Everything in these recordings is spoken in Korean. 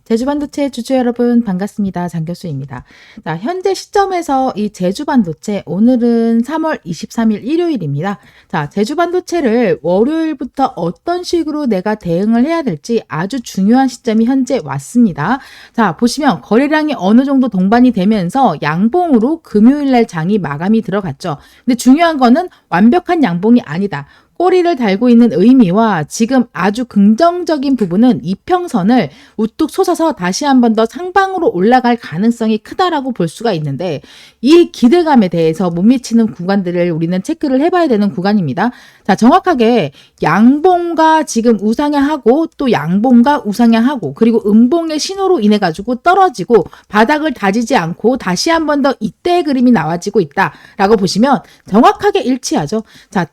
제주반도체 주주 여러분 반갑습니다. 장교수입니다. 자, 현재 시점에서 이 제주반도체 오늘은 3월 23일 일요일입니다. 자, 제주반도체를 월요일부터 어떤 식으로 내가 대응을 해야 될지 아주 중요한 시점이 현재 왔습니다. 자, 보시면 거래량이 어느 정도 동반이 되면서 양봉으로 금요일날 장이 마감이 들어갔죠. 근데 중요한 거는 완벽한 양봉이 아니다. 꼬리를 달고 있는 의미와 지금 아주 긍정적인 부분은 이평선을 우뚝 솟아서 다시 한 번 더 상방으로 올라갈 가능성이 크다라고 볼 수가 있는데 이 기대감에 대해서 못 미치는 구간들을 우리는 체크를 해봐야 되는 구간입니다. 자, 정확하게 양봉과 지금 우상향하고 또 양봉과 우상향하고 그리고 음봉의 신호로 인해 가지고 떨어지고 바닥을 다지지 않고 다시 한 번 더 이때의 그림이 나와지고 있다라고 보시면 정확하게 일치하죠. 자,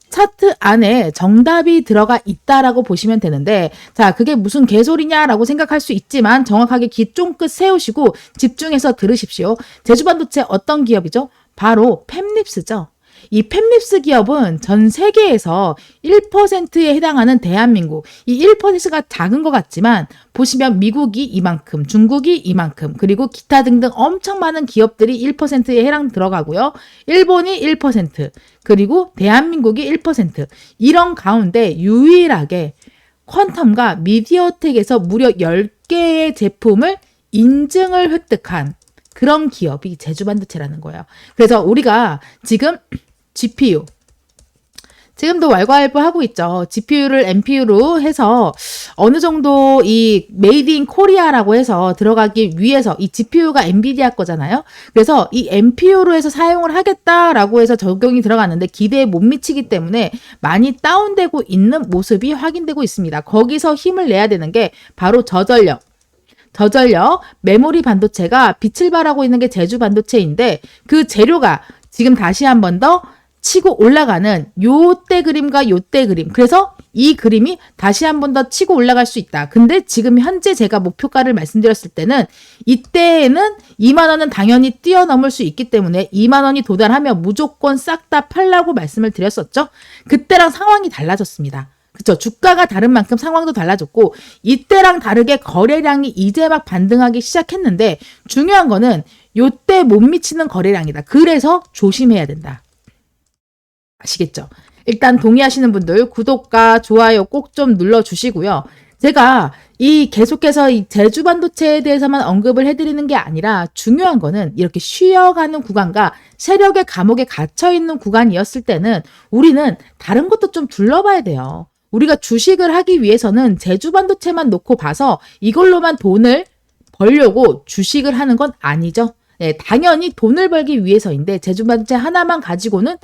차트 안에 정답이 들어가 있다라고 보시면 되는데, 자, 그게 무슨 개소리냐라고 생각할 수 있지만 정확하게 귀 쫑긋 세우시고 집중해서 들으십시오. 제주반도체 어떤 기업이죠? 바로 팹립스죠. 이 팹립스 기업은 전 세계에서 1%에 해당하는 대한민국, 이 1%가 작은 것 같지만 보시면 미국이 이만큼, 중국이 이만큼, 그리고 기타 등등 엄청 많은 기업들이 1%에 해당 들어가고요. 일본이 1%, 그리고 대한민국이 1%. 이런 가운데 유일하게 퀀텀과 미디어텍에서 무려 10개의 제품을 인증을 획득한 그런 기업이 제주반도체라는 거예요. 그래서 우리가 지금 GPU, 지금도 왈가왈부하고 있죠. GPU를 NPU로 해서 어느 정도 이 메이드 인 코리아라고 해서 들어가기 위해서 이 GPU가 엔비디아 거잖아요. 그래서 이 NPU로 해서 사용을 하겠다라고 해서 적용이 들어갔는데 기대에 못 미치기 때문에 많이 다운되고 있는 모습이 확인되고 있습니다. 거기서 힘을 내야 되는 게 바로 저전력, 메모리 반도체가 빛을 발하고 있는 게 제주 반도체인데 그 재료가 지금 다시 한 번 더 치고 올라가는 요때 그림과 요때 그림. 그래서 이 그림이 다시 한 번 더 치고 올라갈 수 있다. 근데 지금 현재 제가 목표가를 말씀드렸을 때는 이때에는 2만 원은 당연히 뛰어넘을 수 있기 때문에 2만 원이 도달하면 무조건 싹 다 팔라고 말씀을 드렸었죠. 그때랑 상황이 달라졌습니다. 그쵸. 주가가 다른 만큼 상황도 달라졌고 이때랑 다르게 거래량이 이제 막 반등하기 시작했는데 중요한 거는 요때 못 미치는 거래량이다. 그래서 조심해야 된다. 아시겠죠? 일단 동의하시는 분들 구독과 좋아요 꼭 좀 눌러주시고요. 제가 이 계속해서 이 제주반도체에 대해서만 언급을 해드리는 게 아니라 중요한 거는 이렇게 쉬어가는 구간과 세력의 감옥에 갇혀있는 구간이었을 때는 우리는 다른 것도 좀 둘러봐야 돼요. 우리가 주식을 하기 위해서는 제주반도체만 놓고 봐서 이걸로만 돈을 벌려고 주식을 하는 건 아니죠. 네, 당연히 돈을 벌기 위해서인데 제주반도체 하나만 가지고는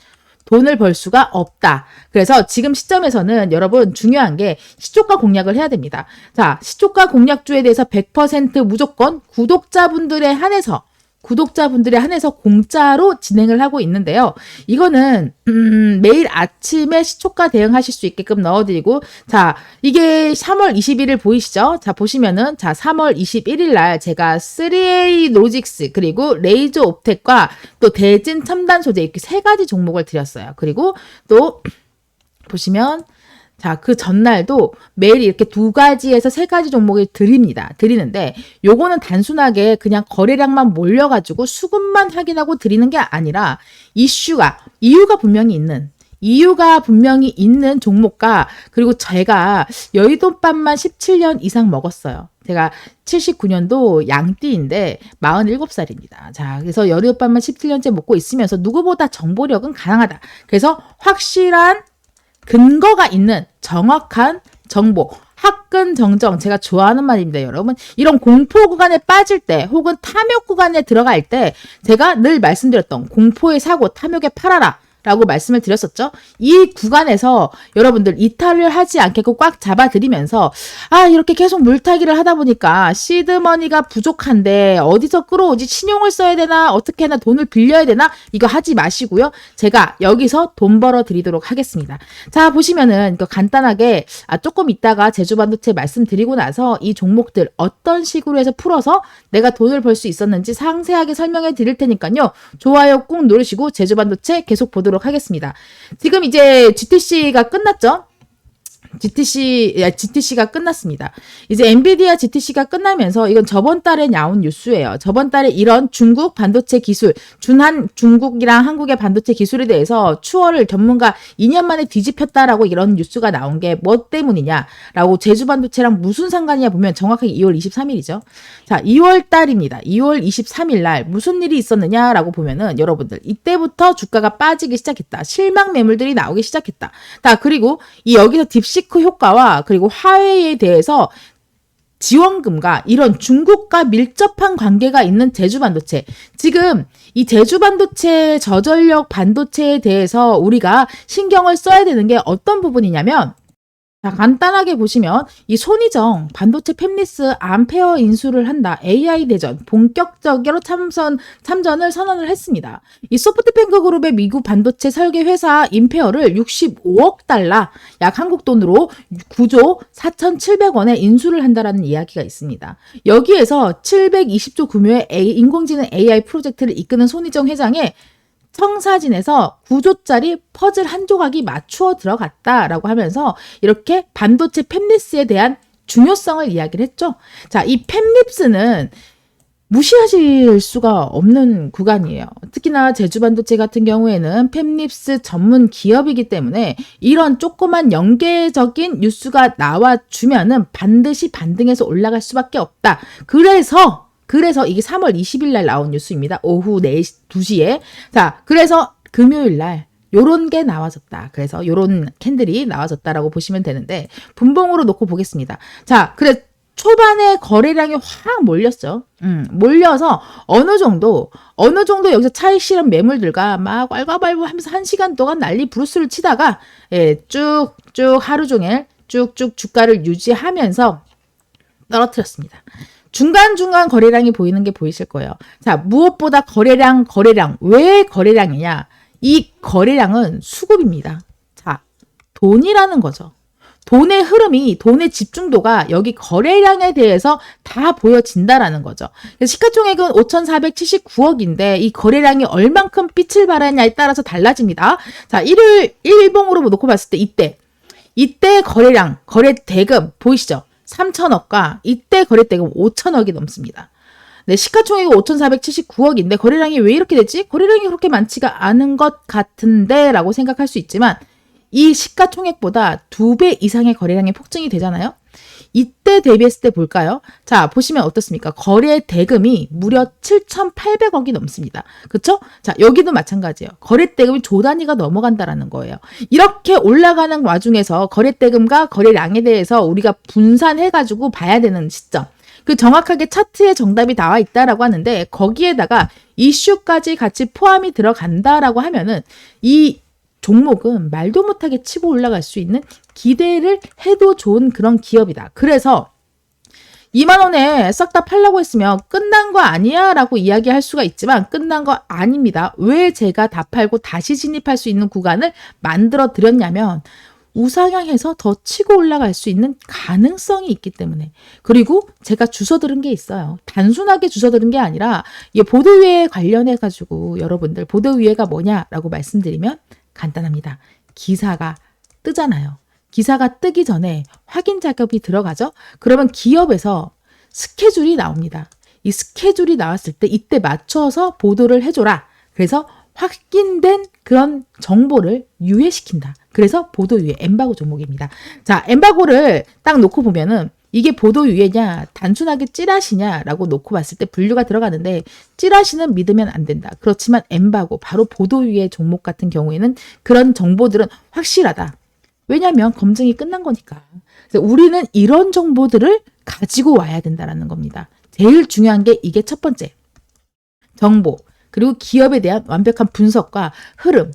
돈을 벌 수가 없다. 그래서 지금 시점에서는 여러분 중요한 게 시초가 공략을 해야 됩니다. 자, 시초가 공략주에 대해서 100% 무조건 구독자분들에 한해서 공짜로 진행을 하고 있는데요. 이거는 매일 아침에 시초가 대응하실 수 있게끔 넣어드리고 자 이게 3월 20일을 보이시죠? 자 보시면은 자 3월 21일 날 제가 3A 로직스 그리고 레이저 옵텍과 또 대진 첨단 소재 이렇게 세 가지 종목을 드렸어요. 그리고 또 보시면 자, 그 전날도 매일 이렇게 2가지에서 3가지 종목을 드리는데 요거는 단순하게 그냥 거래량만 몰려가지고 수급만 확인하고 드리는 게 아니라 이유가 분명히 있는 종목과 그리고 제가 여의도밥만 17년 이상 먹었어요. 제가 79년도 양띠인데 47살입니다. 자, 그래서 여의도밥만 17년째 먹고 있으면서 누구보다 정보력은 가능하다. 그래서 확실한 근거가 있는 정확한 정보, 화끈정정 제가 좋아하는 말입니다, 여러분. 이런 공포 구간에 빠질 때 혹은 탐욕 구간에 들어갈 때 제가 늘 말씀드렸던 공포의 사고, 탐욕에 팔아라. 라고 말씀을 드렸었죠. 이 구간에서 여러분들 이탈을 하지 않겠고 꽉 잡아드리면서 이렇게 계속 물타기를 하다 보니까 시드머니가 부족한데 어디서 끌어오지? 신용을 써야 되나? 어떻게 하나 돈을 빌려야 되나? 이거 하지 마시고요. 제가 여기서 돈 벌어 드리도록 하겠습니다. 자 보시면은 이거 간단하게 조금 이따가 제주반도체 말씀드리고 나서 이 종목들 어떤 식으로 해서 풀어서 내가 돈을 벌 수 있었는지 상세하게 설명해 드릴 테니까요. 좋아요 꾹 누르시고 제주반도체 계속 보도록 하겠습니다. 지금 이제 GTC가 끝났죠? GTC가 끝났습니다. 이제 엔비디아 GTC가 끝나면서 이건 저번 달에 나온 뉴스예요. 저번 달에 이런 중국 반도체 기술, 중국이랑 한국의 반도체 기술에 대해서 추월을 전문가 2년 만에 뒤집혔다라고 이런 뉴스가 나온 게 뭐 때문이냐라고 제주 반도체랑 무슨 상관이냐 보면 정확하게 2월 23일이죠. 자, 2월 달입니다. 2월 23일 날 무슨 일이 있었느냐라고 보면은 여러분들 이때부터 주가가 빠지기 시작했다. 실망 매물들이 나오기 시작했다. 자, 그리고 여기서 딥시크 효과와 그리고 화웨이에 대해서 지원금과 이런 중국과 밀접한 관계가 있는 제주 반도체. 지금 이 제주 반도체 저전력 반도체에 대해서 우리가 신경을 써야 되는 게 어떤 부분이냐면, 자, 간단하게 보시면 이 손희정 반도체 팹리스 암페어 인수를 한다. AI 대전 본격적으로 참전을 선언을 했습니다. 이 소프트뱅크 그룹의 미국 반도체 설계 회사 인페어를 65억 달러, 약 한국 돈으로 9조 4,700원에 인수를 한다라는 이야기가 있습니다. 여기에서 720조 규모의 인공지능 AI 프로젝트를 이끄는 손희정 회장의 청사진에서 9조짜리 퍼즐 한 조각이 맞추어 들어갔다라고 하면서 이렇게 반도체 팹립스에 대한 중요성을 이야기를 했죠. 자, 이 팹립스는 무시하실 수가 없는 구간이에요. 특히나 제주반도체 같은 경우에는 팹립스 전문 기업이기 때문에 이런 조그만 연계적인 뉴스가 나와주면은 반드시 반등해서 올라갈 수밖에 없다. 그래서 이게 3월 20일 날 나온 뉴스입니다. 오후 2시에. 자, 그래서 금요일 날 요런 게 나와졌다. 그래서 요런 캔들이 나와졌다라고 보시면 되는데 분봉으로 놓고 보겠습니다. 자, 그래 초반에 거래량이 확 몰렸죠. 몰려서 어느 정도 여기서 차익 실현 매물들과 막 왈가왈부 하면서 1시간 동안 난리 브루스를 치다가 쭉쭉 하루 종일 쭉쭉 주가를 유지하면서 떨어뜨렸습니다. 중간중간 거래량이 보이는 게 보이실 거예요. 자, 무엇보다 거래량. 왜 거래량이냐? 이 거래량은 수급입니다. 자, 돈이라는 거죠. 돈의 흐름이, 돈의 집중도가 여기 거래량에 대해서 다 보여진다라는 거죠. 시가총액은 5,479억인데 이 거래량이 얼만큼 빛을 발하냐에 따라서 달라집니다. 자, 일봉으로 놓고 봤을 때 이때 거래량, 거래 대금 보이시죠? 3천억과 이때 거래대금 5천억이 넘습니다. 네, 시가총액이 5,479억인데 거래량이 왜 이렇게 됐지? 거래량이 그렇게 많지가 않은 것 같은데 라고 생각할 수 있지만 이 시가총액보다 2배 이상의 거래량이 폭증이 되잖아요. 이때 대비했을 때 볼까요? 자, 보시면 어떻습니까? 거래 대금이 무려 7,800억이 넘습니다. 그쵸? 자, 여기도 마찬가지예요. 거래 대금이 조 단위가 넘어간다라는 거예요. 이렇게 올라가는 와중에서 거래 대금과 거래량에 대해서 우리가 분산해가지고 봐야 되는 시점. 그 정확하게 차트에 정답이 나와 있다라고 하는데 거기에다가 이슈까지 같이 포함이 들어간다라고 하면은 이 종목은 말도 못하게 치고 올라갈 수 있는 기대를 해도 좋은 그런 기업이다. 그래서 2만 원에 싹 다 팔라고 했으면 끝난 거 아니야 라고 이야기할 수가 있지만 끝난 거 아닙니다. 왜 제가 다 팔고 다시 진입할 수 있는 구간을 만들어 드렸냐면 우상향해서 더 치고 올라갈 수 있는 가능성이 있기 때문에. 그리고 제가 주워들은 게 있어요. 단순하게 주워들은 게 아니라 이게 보도위에 관련해가지고 여러분들 보도위에가 뭐냐라고 말씀드리면 간단합니다. 기사가 뜨잖아요. 기사가 뜨기 전에 확인 작업이 들어가죠. 그러면 기업에서 스케줄이 나옵니다. 이 스케줄이 나왔을 때 이때 맞춰서 보도를 해줘라. 그래서 확인된 그런 정보를 유예시킨다. 그래서 보도유예 엠바고 종목입니다. 자, 엠바고를 딱 놓고 보면은 이게 보도유예냐 단순하게 찌라시냐라고 놓고 봤을 때 분류가 들어가는데 찌라시는 믿으면 안 된다. 그렇지만 엠바고 바로 보도유예 종목 같은 경우에는 그런 정보들은 확실하다. 왜냐하면 검증이 끝난 거니까. 그래서 우리는 이런 정보들을 가지고 와야 된다는 겁니다. 제일 중요한 게 이게 첫 번째. 정보. 그리고 기업에 대한 완벽한 분석과 흐름.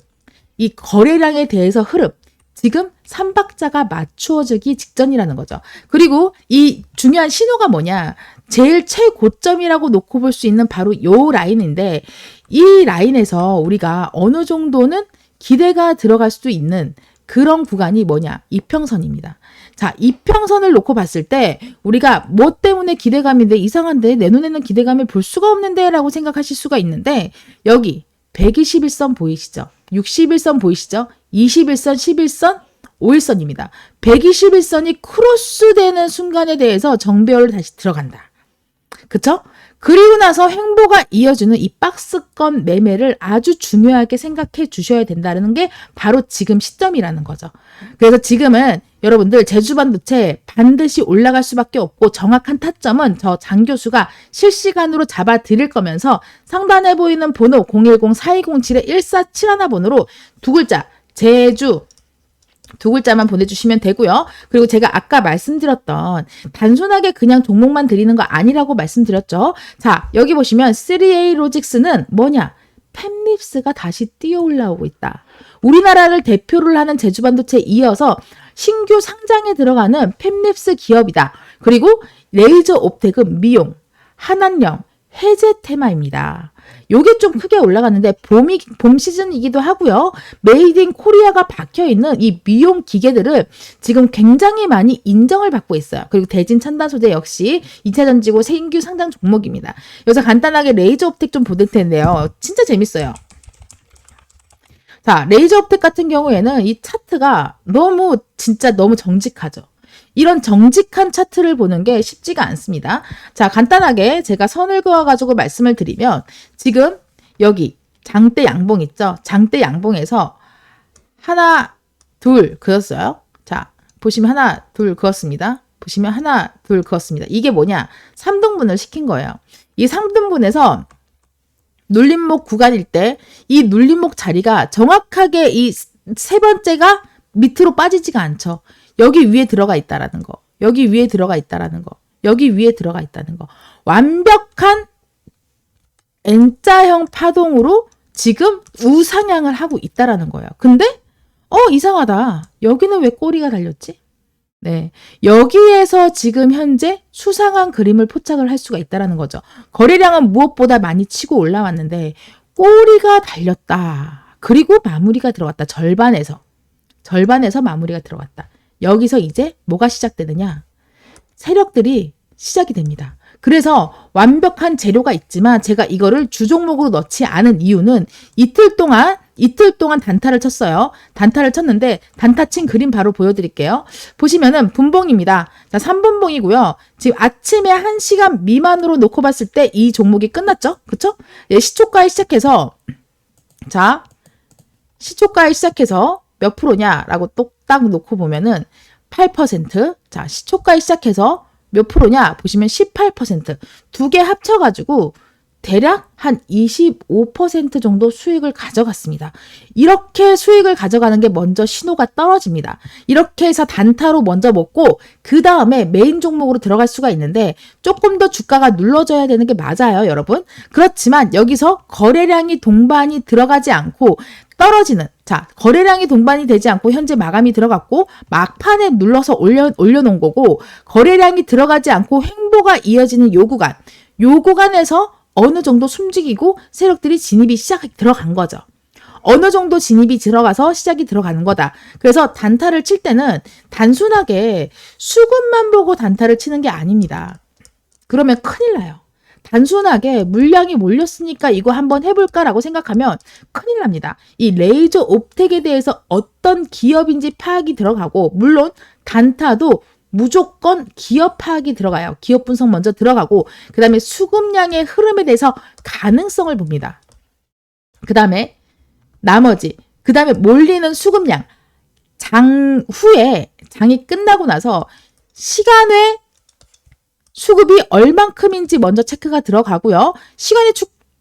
이 거래량에 대해서 흐름. 지금 3박자가 맞추어지기 직전이라는 거죠. 그리고 이 중요한 신호가 뭐냐. 제일 최고점이라고 놓고 볼 수 있는 바로 요 라인인데 이 라인에서 우리가 어느 정도는 기대가 들어갈 수도 있는 그런 구간이 뭐냐? 이평선입니다. 자, 이평선을 놓고 봤을 때 우리가 뭐 때문에 기대감인데 이상한데 내 눈에는 기대감을 볼 수가 없는데 라고 생각하실 수가 있는데 여기 121선 보이시죠? 61선 보이시죠? 21선, 11선, 5일선입니다. 121선이 크로스되는 순간에 대해서 정배열로 다시 들어간다. 그쵸? 그리고 나서 횡보가 이어지는 이 박스권 매매를 아주 중요하게 생각해 주셔야 된다는 게 바로 지금 시점이라는 거죠. 그래서 지금은 여러분들 제주반도체 반드시 올라갈 수밖에 없고 정확한 타점은 저 장 교수가 실시간으로 잡아 드릴 거면서 상단에 보이는 번호 010-4207-1471 번호로 두 글자 제주 두 글자만 보내주시면 되고요. 그리고 제가 아까 말씀드렸던 단순하게 그냥 종목만 드리는 거 아니라고 말씀드렸죠. 자, 여기 보시면 3A 로직스는 뭐냐? 팹립스가 다시 뛰어 올라오고 있다. 우리나라를 대표를 하는 제주반도체에 이어서 신규 상장에 들어가는 팹립스 기업이다. 그리고 레이저 옵텍은 미용, 한안령, 해제 테마입니다. 요게 좀 크게 올라갔는데 봄 시즌이기도 하고요. 메이드 인 코리아가 박혀있는 이 미용 기계들은 지금 굉장히 많이 인정을 받고 있어요. 그리고 대진 첨단 소재 역시 2차전지고 신규 상장 종목입니다. 여기서 간단하게 레이저 옵텍 좀 보실 텐데요. 진짜 재밌어요. 자, 레이저 옵텍 같은 경우에는 이 차트가 진짜 너무 정직하죠. 이런 정직한 차트를 보는 게 쉽지가 않습니다. 자, 간단하게 제가 선을 그어가지고 말씀을 드리면 지금 여기 장대 양봉 있죠? 장대 양봉에서 하나, 둘 그었어요. 자, 보시면 하나, 둘 그었습니다. 보시면 하나, 둘 그었습니다. 이게 뭐냐? 3등분을 시킨 거예요. 이 3등분에서 눌림목 구간일 때 이 눌림목 자리가 정확하게 이 세 번째가 밑으로 빠지지가 않죠. 여기 위에 들어가 있다라는 거. 여기 위에 들어가 있다라는 거. 여기 위에 들어가 있다는 거. 완벽한 N자형 파동으로 지금 우상향을 하고 있다라는 거예요. 근데 이상하다. 여기는 왜 꼬리가 달렸지? 네. 여기에서 지금 현재 수상한 그림을 포착을 할 수가 있다라는 거죠. 거래량은 무엇보다 많이 치고 올라왔는데 꼬리가 달렸다. 그리고 마무리가 들어갔다. 절반에서 마무리가 들어갔다. 여기서 이제 뭐가 시작되느냐? 세력들이 시작이 됩니다. 그래서 완벽한 재료가 있지만 제가 이거를 주종목으로 넣지 않은 이유는 이틀 동안 단타를 쳤어요. 단타를 쳤는데 단타 친 그림 바로 보여드릴게요. 보시면은 분봉입니다. 자, 3분봉이고요. 지금 아침에 1시간 미만으로 놓고 봤을 때 이 종목이 끝났죠? 그쵸? 예, 시초가에 시작해서 몇 프로냐라고 똑딱 놓고 보면은 8%. 자, 시초가에 시작해서 몇 프로냐 보시면 18%. 두 개 합쳐가지고 대략 한 25% 정도 수익을 가져갔습니다. 이렇게 수익을 가져가는 게 먼저 신호가 떨어집니다. 이렇게 해서 단타로 먼저 먹고 그 다음에 메인 종목으로 들어갈 수가 있는데 조금 더 주가가 눌러져야 되는 게 맞아요, 여러분. 그렇지만 여기서 거래량이 동반이 들어가지 않고 떨어지는, 자, 거래량이 동반이 되지 않고 현재 마감이 들어갔고 막판에 눌러서 올려놓은 거고 거래량이 들어가지 않고 횡보가 이어지는 요 구간에서 어느 정도 숨지기고 세력들이 진입이 들어간 거죠. 어느 정도 진입이 들어가서 시작이 들어가는 거다. 그래서 단타를 칠 때는 단순하게 수급만 보고 단타를 치는 게 아닙니다. 그러면 큰일 나요. 단순하게 물량이 몰렸으니까 이거 한번 해볼까라고 생각하면 큰일 납니다. 이 레이저 옵텍에 대해서 어떤 기업인지 파악이 들어가고 물론 단타도 무조건 기업 파악이 들어가요. 기업 분석 먼저 들어가고 그 다음에 수급량의 흐름에 대해서 가능성을 봅니다. 그 다음에 그 다음에 몰리는 수급량, 장 후에 장이 끝나고 나서 시간에 수급이 얼만큼인지 먼저 체크가 들어가고요. 시간에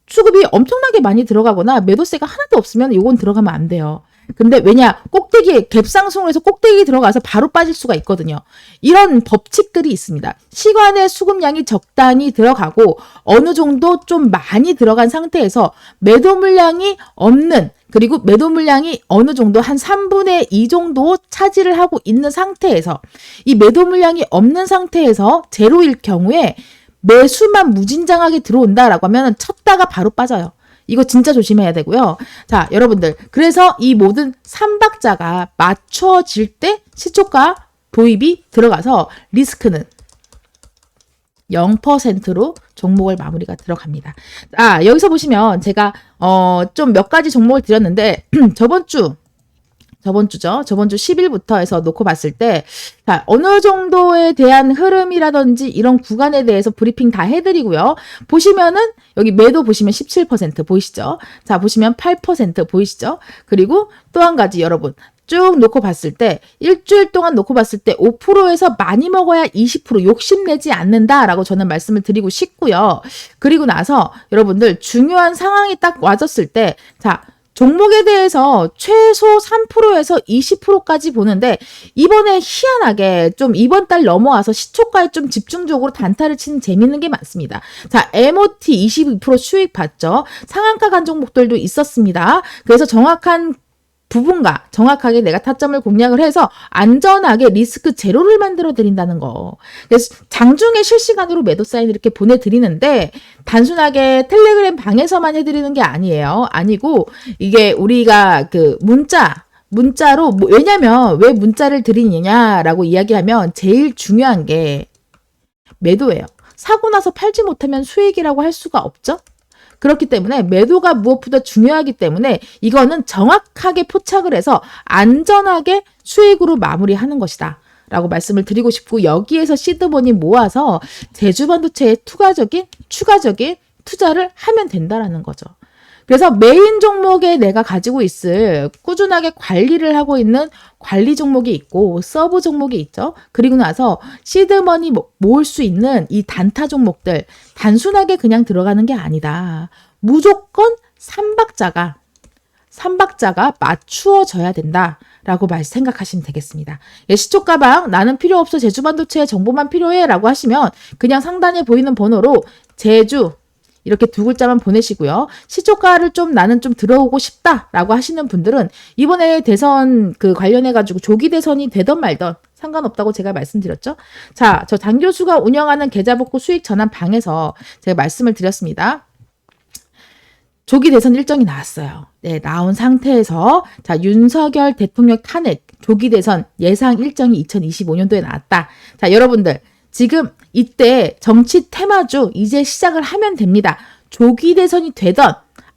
수급이 엄청나게 많이 들어가거나 매도세가 하나도 없으면 이건 들어가면 안 돼요. 근데 왜냐? 갭상승을 해서 꼭대기 들어가서 바로 빠질 수가 있거든요. 이런 법칙들이 있습니다. 시간의 수급량이 적당히 들어가고 어느 정도 좀 많이 들어간 상태에서 매도 물량이 없는, 그리고 매도 물량이 어느 정도 한 3분의 2 정도 차지를 하고 있는 상태에서 이 매도 물량이 없는 상태에서 제로일 경우에 매수만 무진장하게 들어온다라고 하면 쳤다가 바로 빠져요. 이거 진짜 조심해야 되고요. 자, 여러분들. 그래서 이 모든 3박자가 맞춰질 때 시초가 도입이 들어가서 리스크는 0%로 종목을 마무리가 들어갑니다. 여기서 보시면 제가 좀 몇 가지 종목을 드렸는데 저번 주 저번 주죠. 저번 주 10일부터 해서 놓고 봤을 때, 자, 어느 정도에 대한 흐름이라든지 이런 구간에 대해서 브리핑 다 해드리고요. 보시면은, 여기 매도 보시면 17% 보이시죠? 자, 보시면 8% 보이시죠? 그리고 또 한 가지 여러분. 쭉 놓고 봤을 때, 일주일 동안 놓고 봤을 때 5%에서 많이 먹어야 20% 욕심내지 않는다라고 저는 말씀을 드리고 싶고요. 그리고 나서 여러분들 중요한 상황이 딱 와졌을 때, 자, 종목에 대해서 최소 3%에서 20%까지 보는데 이번에 희한하게 좀 이번 달 넘어와서 시초가에 좀 집중적으로 단타를 치는 재밌는 게 많습니다. 자, MOT 22% 수익 봤죠? 상한가 간 종목들도 있었습니다. 그래서 정확한 부분과 정확하게 내가 타점을 공략을 해서 안전하게 리스크 제로를 만들어 드린다는 거. 그래서 장중에 실시간으로 매도 사인 이렇게 보내드리는데 단순하게 텔레그램 방에서만 해드리는 게 아니에요. 아니고 이게 우리가 그 문자로 왜냐면 왜 문자를 드리느냐라고 이야기하면 제일 중요한 게 매도예요. 사고 나서 팔지 못하면 수익이라고 할 수가 없죠. 그렇기 때문에 매도가 무엇보다 중요하기 때문에 이거는 정확하게 포착을 해서 안전하게 수익으로 마무리하는 것이다 라고 말씀을 드리고 싶고 여기에서 시드머니 모아서 제주반도체에 추가적인 투자를 하면 된다라는 거죠. 그래서 메인 종목에 내가 가지고 있을 꾸준하게 관리를 하고 있는 관리 종목이 있고 서브 종목이 있죠. 그리고 나서 시드머니 모을 수 있는 이 단타 종목들 단순하게 그냥 들어가는 게 아니다. 무조건 삼박자가 맞추어져야 된다라고 생각하시면 되겠습니다. 예, 시초가방 나는 필요 없어 제주반도체 정보만 필요해 라고 하시면 그냥 상단에 보이는 번호로 제주 이렇게 두 글자만 보내시고요. 시초가를 좀 나는 좀 들어오고 싶다라고 하시는 분들은 이번에 대선 그 관련해가지고 조기 대선이 되던 말던 상관없다고 제가 말씀드렸죠. 자, 저 장 교수가 운영하는 계좌복구 수익 전환 방에서 제가 말씀을 드렸습니다. 조기 대선 일정이 나왔어요. 네, 나온 상태에서 자, 윤석열 대통령 탄핵 조기 대선 예상 일정이 2025년도에 나왔다. 자, 여러분들 지금 이때 정치 테마주 이제 시작을 하면 됩니다. 조기 대선이 되던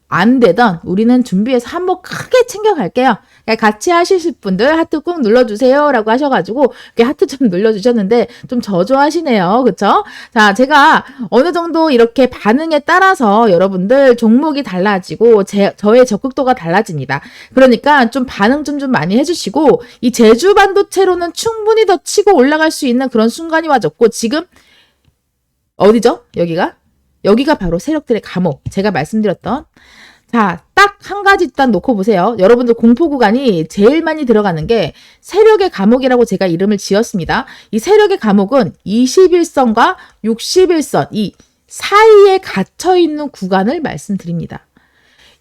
안 되던 우리는 준비해서 한몫 크게 챙겨갈게요. 같이 하실 분들 하트 꾹 눌러주세요 라고 하셔가지고 하트 좀 눌러주셨는데 좀 저조하시네요. 그쵸? 자, 제가 어느 정도 이렇게 반응에 따라서 여러분들 종목이 달라지고 저의 적극도가 달라집니다. 그러니까 좀 반응 좀 많이 해주시고 이 제주 반도체로는 충분히 더 치고 올라갈 수 있는 그런 순간이 와졌고 지금 어디죠? 여기가 바로 세력들의 감옥. 제가 말씀드렸던 자, 딱 한 가지 일단 놓고 보세요. 여러분들 공포 구간이 제일 많이 들어가는 게 세력의 감옥이라고 제가 이름을 지었습니다. 이 세력의 감옥은 21선과 61선 이 사이에 갇혀 있는 구간을 말씀드립니다.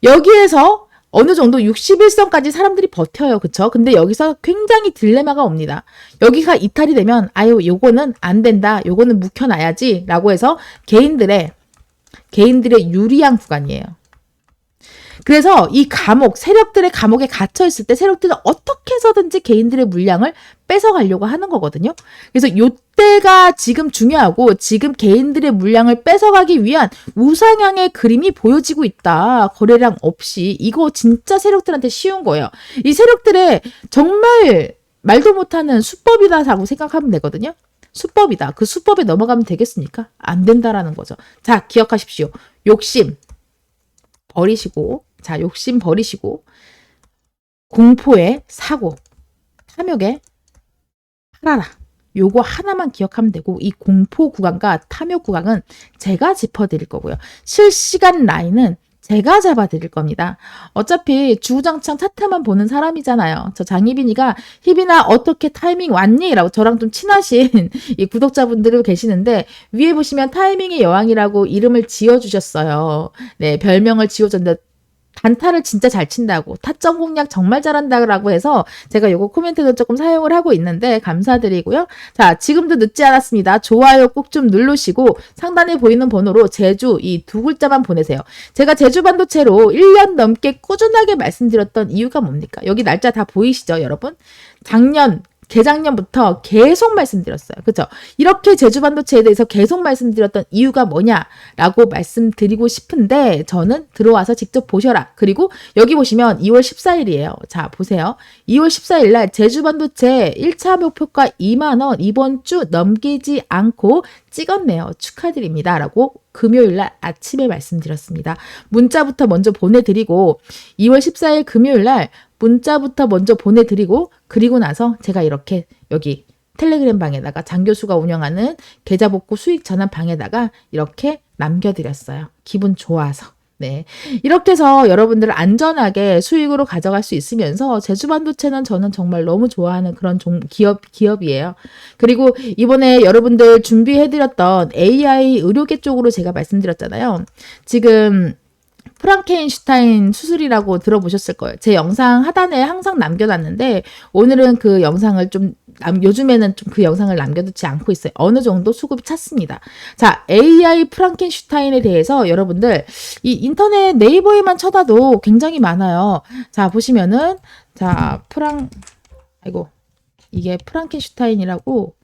여기에서 어느 정도 61선까지 사람들이 버텨요. 그쵸? 근데 여기서 굉장히 딜레마가 옵니다. 여기가 이탈이 되면 아유 요거는 안 된다. 요거는 묵혀놔야지 라고 해서 개인들의 유리한 구간이에요. 그래서 이 감옥, 세력들의 감옥에 갇혀있을 때 세력들은 어떻게 해서든지 개인들의 물량을 뺏어가려고 하는 거거든요. 그래서 이때가 지금 중요하고 지금 개인들의 물량을 뺏어가기 위한 우상향의 그림이 보여지고 있다. 거래량 없이. 이거 진짜 세력들한테 쉬운 거예요. 이 세력들의 정말 말도 못하는 수법이다라고 생각하면 되거든요. 수법이다. 그 수법에 넘어가면 되겠습니까? 안 된다라는 거죠. 자, 기억하십시오. 욕심 버리시고 공포에 사고 탐욕에 팔아라. 요거 하나만 기억하면 되고 이 공포 구간과 탐욕 구간은 제가 짚어드릴 거고요. 실시간 라인은 제가 잡아드릴 겁니다. 어차피 주구장창 차트만 보는 사람이잖아요. 저 장희빈이가 희빈아 어떻게 타이밍 왔니? 라고 저랑 좀 친하신 이 구독자분들이 계시는데 위에 보시면 타이밍의 여왕이라고 이름을 지어주셨어요. 네, 별명을 지어줬는데 단타를 진짜 잘 친다고 타점 공략 정말 잘한다고 해서 제가 요거 코멘트도 조금 사용을 하고 있는데 감사드리고요. 자, 지금도 늦지 않았습니다. 좋아요 꼭 좀 누르시고 상단에 보이는 번호로 제주 이 두 글자만 보내세요. 제가 제주 반도체로 1년 넘게 꾸준하게 말씀드렸던 이유가 뭡니까? 여기 날짜 다 보이시죠, 여러분? 작년 재작년부터 계속 말씀드렸어요. 그렇죠? 이렇게 제주반도체에 대해서 계속 말씀드렸던 이유가 뭐냐라고 말씀드리고 싶은데 저는 들어와서 직접 보셔라. 그리고 여기 보시면 2월 14일이에요. 자, 보세요. 2월 14일 날 제주반도체 1차 목표가 2만 원 이번 주 넘기지 않고 찍었네요. 축하드립니다. 라고 금요일 날 아침에 말씀드렸습니다. 문자부터 먼저 보내드리고 2월 14일 금요일 날 문자부터 먼저 보내드리고 그리고 나서 제가 이렇게 여기 텔레그램 방에다가 장 교수가 운영하는 계좌 복구 수익 전환 방에다가 이렇게 남겨드렸어요. 기분 좋아서. 네. 이렇게 해서 여러분들을 안전하게 수익으로 가져갈 수 있으면서 제주반도체는 저는 정말 너무 좋아하는 그런 기업이에요. 그리고 이번에 여러분들 준비해드렸던 AI 의료계 쪽으로 제가 말씀드렸잖아요. 지금 프랑켄슈타인 수술이라고 들어보셨을 거예요. 제 영상 하단에 항상 남겨놨는데 오늘은 그 영상을 요즘에는 좀 그 영상을 남겨두지 않고 있어요. 어느 정도 수급이 찼습니다. 자, AI 프랑켄슈타인에 대해서 여러분들 이 인터넷 네이버에만 쳐다도 굉장히 많아요. 자, 보시면은 자, 이게 프랑켄슈타인이라고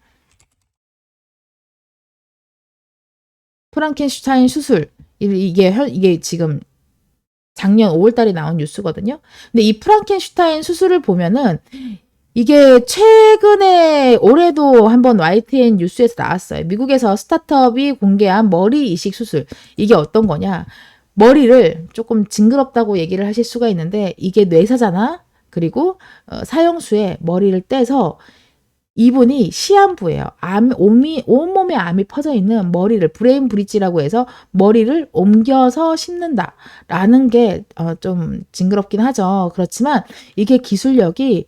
프랑켄슈타인 수술 이게 지금 작년 5월 달에 나온 뉴스거든요. 근데 이 프랑켄슈타인 수술을 보면은 이게 최근에 올해도 한번 YTN 뉴스에서 나왔어요. 미국에서 스타트업이 공개한 머리 이식 수술. 이게 어떤 거냐? 머리를 조금 징그럽다고 얘기를 하실 수가 있는데 이게 뇌사잖아. 그리고 사형수에 머리를 떼서 이분이 시한부예요. 온몸에 암이 퍼져 있는 머리를 브레인 브릿지라고 해서 머리를 옮겨서 심는다라는 게 좀 징그럽긴 하죠. 그렇지만 이게 기술력이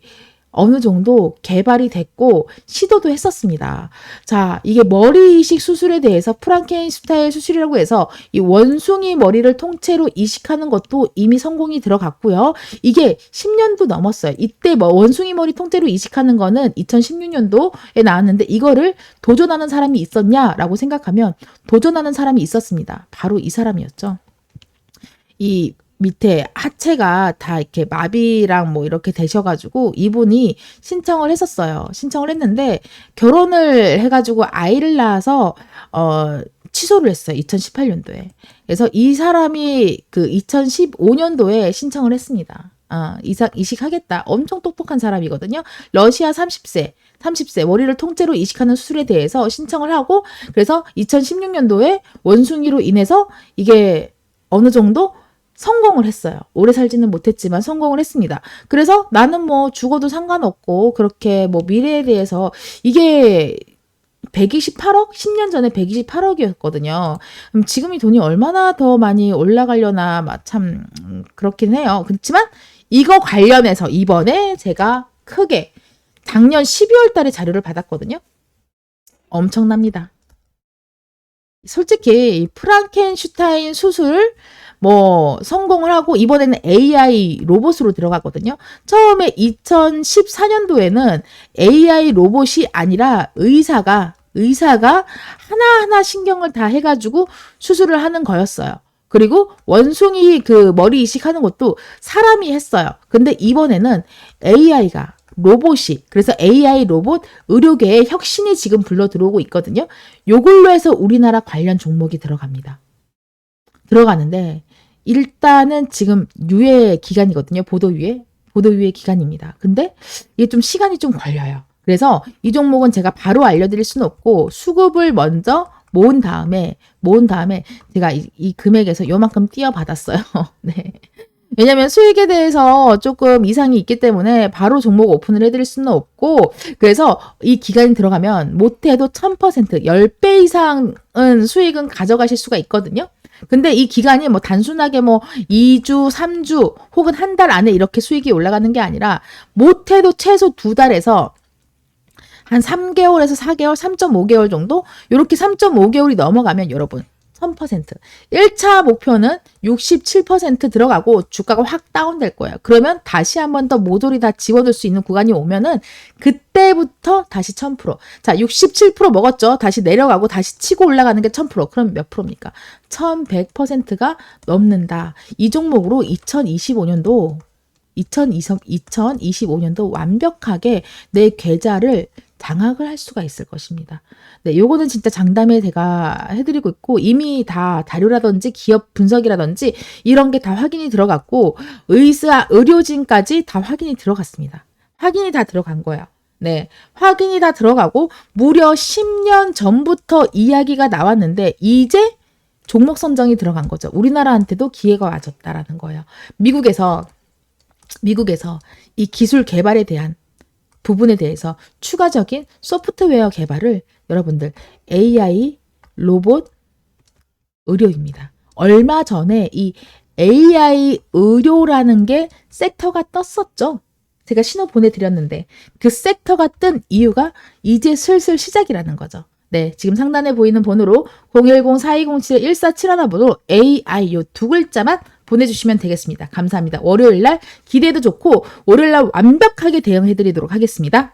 어느 정도 개발이 됐고 시도도 했었습니다. 자, 이게 머리 이식 수술에 대해서 프랑켄슈타인 수술이라고 해서 이 원숭이 머리를 통째로 이식하는 것도 이미 성공이 들어갔고요. 이게 10년도 넘었어요. 이때 원숭이 머리 통째로 이식하는 거는 2016년도에 나왔는데 이거를 도전하는 사람이 있었냐라고 생각하면 도전하는 사람이 있었습니다. 바로 이 사람이었죠. 이 밑에 하체가 다 이렇게 마비랑 뭐 이렇게 되셔가지고 이분이 신청을 했었어요. 신청을 했는데 결혼을 해가지고 아이를 낳아서 취소를 했어요. 2018년도에. 그래서 이 사람이 그 2015년도에 신청을 했습니다. 이식하겠다. 엄청 똑똑한 사람이거든요. 러시아 30세 머리를 통째로 이식하는 수술에 대해서 신청을 하고 그래서 2016년도에 원숭이로 인해서 이게 어느 정도 성공을 했어요. 오래 살지는 못했지만 성공을 했습니다. 그래서 나는 뭐 죽어도 상관없고 그렇게 뭐 미래에 대해서 이게 128억? 10년 전에 128억이었거든요. 지금 이 돈이 얼마나 더 많이 올라가려나 참 그렇긴 해요. 그렇지만 이거 관련해서 이번에 제가 크게 작년 12월 달에 자료를 받았거든요. 엄청납니다. 솔직히 이 프랑켄슈타인 수술 뭐 성공을 하고 이번에는 AI 로봇으로 들어가거든요. 처음에 2014년도에는 AI 로봇이 아니라 의사가 하나하나 신경을 다 해가지고 수술을 하는 거였어요. 그리고 원숭이 그 머리 이식하는 것도 사람이 했어요. 근데 이번에는 AI가 로봇이 그래서 AI 로봇 의료계에 혁신이 지금 불러 들어오고 있거든요. 요걸로 해서 우리나라 관련 종목이 들어가는데 일단은 지금 유예 기간이거든요. 보도 유예 기간입니다. 근데 이게 좀 시간이 좀 걸려요. 그래서 이 종목은 제가 바로 알려드릴 수는 없고 수급을 먼저 모은 다음에 제가 이 금액에서 요만큼 띄어받았어요. 네. 왜냐면 수익에 대해서 조금 이상이 있기 때문에 바로 종목 오픈을 해드릴 수는 없고 그래서 이 기간이 들어가면 못해도 1000% 10배 이상은 수익은 가져가실 수가 있거든요. 근데 이 기간이 뭐 단순하게 뭐 2주, 3주 혹은 한 달 안에 이렇게 수익이 올라가는 게 아니라 못해도 최소 2달에서 한 3개월에서 4개월, 3.5개월 정도? 이렇게 3.5개월이 넘어가면 여러분 1000%. 1차 목표는 67% 들어가고 주가가 확 다운될 거예요. 그러면 다시 한 번 더 모조리 다 지워둘 수 있는 구간이 오면은 그때부터 다시 1000%. 자, 67% 먹었죠. 다시 내려가고 다시 치고 올라가는 게 1000%. 그럼 몇 프로입니까? 1100%가 넘는다. 이 종목으로 2025년도 2025년도 완벽하게 내 계좌를 장악을 할 수가 있을 것입니다. 네, 요거는 진짜 장담에 제가 해드리고 있고, 이미 다 자료라든지 기업 분석이라든지 이런 게 다 확인이 들어갔고, 의료진까지 다 확인이 들어갔습니다. 확인이 다 들어간 거예요. 네, 확인이 다 들어가고, 무려 10년 전부터 이야기가 나왔는데, 이제 종목 선정이 들어간 거죠. 우리나라한테도 기회가 와줬다라는 거예요. 미국에서 이 기술 개발에 대한 부분에 대해서 추가적인 소프트웨어 개발을 여러분들 AI, 로봇, 의료입니다. 얼마 전에 이 AI 의료라는 게 섹터가 떴었죠. 제가 신호 보내드렸는데 그 섹터가 뜬 이유가 이제 슬슬 시작이라는 거죠. 네, 지금 상단에 보이는 번호로 010-4207-1471 번호로 AI 요 두 글자만 보내주시면 되겠습니다. 감사합니다. 월요일 날 기대도 좋고 월요일 날 완벽하게 대응해드리도록 하겠습니다.